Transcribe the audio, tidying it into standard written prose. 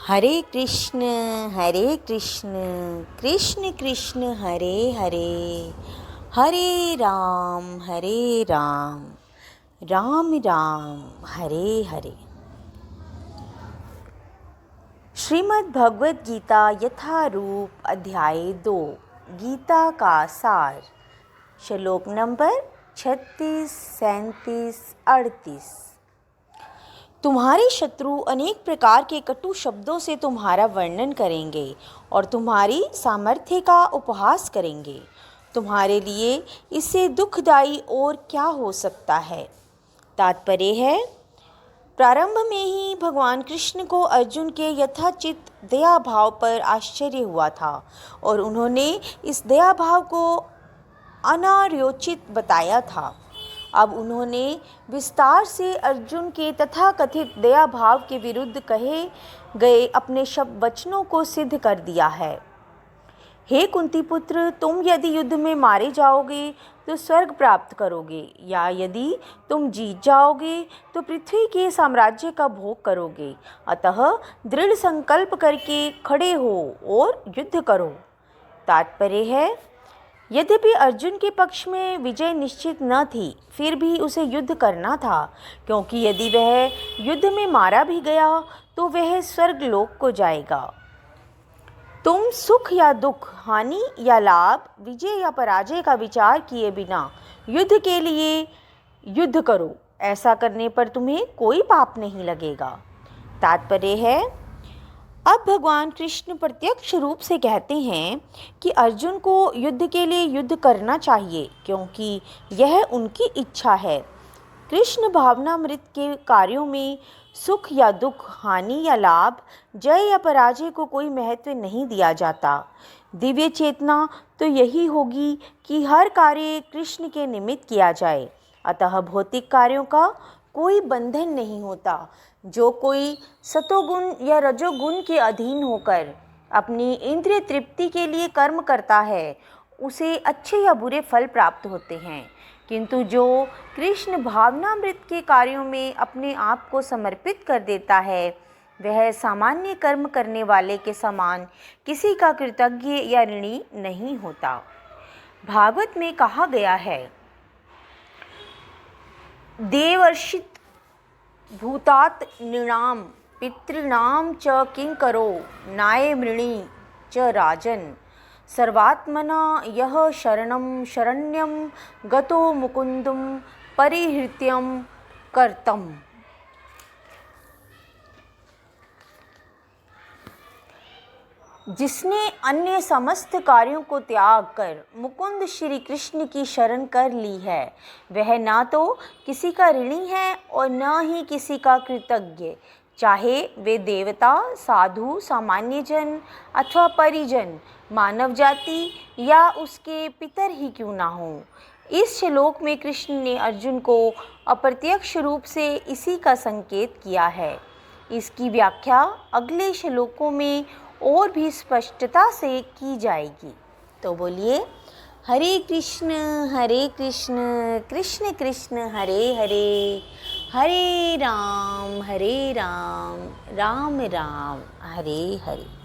हरे कृष्ण कृष्ण कृष्ण हरे हरे, हरे राम राम राम हरे हरे। श्रीमद् भगवद गीता यथारूप अध्याय 2 गीता का सार, श्लोक नंबर 36, 37, 38। तुम्हारे शत्रु अनेक प्रकार के कटु शब्दों से तुम्हारा वर्णन करेंगे और तुम्हारी सामर्थ्य का उपहास करेंगे। तुम्हारे लिए इससे दुखदायी और क्या हो सकता है। तात्पर्य है, प्रारंभ में ही भगवान कृष्ण को अर्जुन के यथाचित दया भाव पर आश्चर्य हुआ था और उन्होंने इस दया भाव को अनार्योचित बताया था। अब उन्होंने विस्तार से अर्जुन के तथाकथित दया भाव के विरुद्ध कहे गए अपने शब्द वचनों को सिद्ध कर दिया है। हे कुंती पुत्र, तुम यदि युद्ध में मारे जाओगे तो स्वर्ग प्राप्त करोगे, या यदि तुम जीत जाओगे तो पृथ्वी के साम्राज्य का भोग करोगे। अतः दृढ़ संकल्प करके खड़े हो और युद्ध करो। तात्पर्य है, यद्यपि अर्जुन के पक्ष में विजय निश्चित न थी, फिर भी उसे युद्ध करना था, क्योंकि यदि वह युद्ध में मारा भी गया तो वह स्वर्गलोक को जाएगा। तुम सुख या दुख, हानि या लाभ, विजय या पराजय का विचार किए बिना युद्ध के लिए युद्ध करो। ऐसा करने पर तुम्हें कोई पाप नहीं लगेगा। तात्पर्य है, अब भगवान कृष्ण प्रत्यक्ष रूप से कहते हैं कि अर्जुन को युद्ध के लिए युद्ध करना चाहिए, क्योंकि यह उनकी इच्छा है। कृष्ण भावनामृत के कार्यों में सुख या दुख, हानि या लाभ, जय या पराजय को कोई महत्व नहीं दिया जाता। दिव्य चेतना तो यही होगी कि हर कार्य कृष्ण के निमित्त किया जाए। अतः भौतिक कार्यों का कोई बंधन नहीं होता। जो कोई सतोगुण या रजोगुण के अधीन होकर अपनी इंद्रिय तृप्ति के लिए कर्म करता है, उसे अच्छे या बुरे फल प्राप्त होते हैं। किंतु जो कृष्ण भावनामृत के कार्यों में अपने आप को समर्पित कर देता है, वह सामान्य कर्म करने वाले के समान किसी का कृतज्ञ या ऋणी नहीं होता। भागवत में कहा गया है, देवर्षित भूतात नृणाम पितॄणाम च किंकरो नाय मृणी च राजन सर्वात्मना यह शरणं शरण्यं गतो मुकुंदं परिहृत्यं कर्तम्। जिसने अन्य समस्त कार्यों को त्याग कर मुकुंद श्री कृष्ण की शरण कर ली है, वह ना तो किसी का ऋणी है और न ही किसी का कृतज्ञ, चाहे वे देवता, साधु, सामान्य जन अथवा परिजन, मानव जाति या उसके पितर ही क्यों ना हो। इस श्लोक में कृष्ण ने अर्जुन को अप्रत्यक्ष रूप से इसी का संकेत किया है। इसकी व्याख्या अगले श्लोकों में और भी स्पष्टता से की जाएगी। तो बोलिए, हरे कृष्ण कृष्ण कृष्ण हरे हरे, हरे राम राम राम हरे हरे।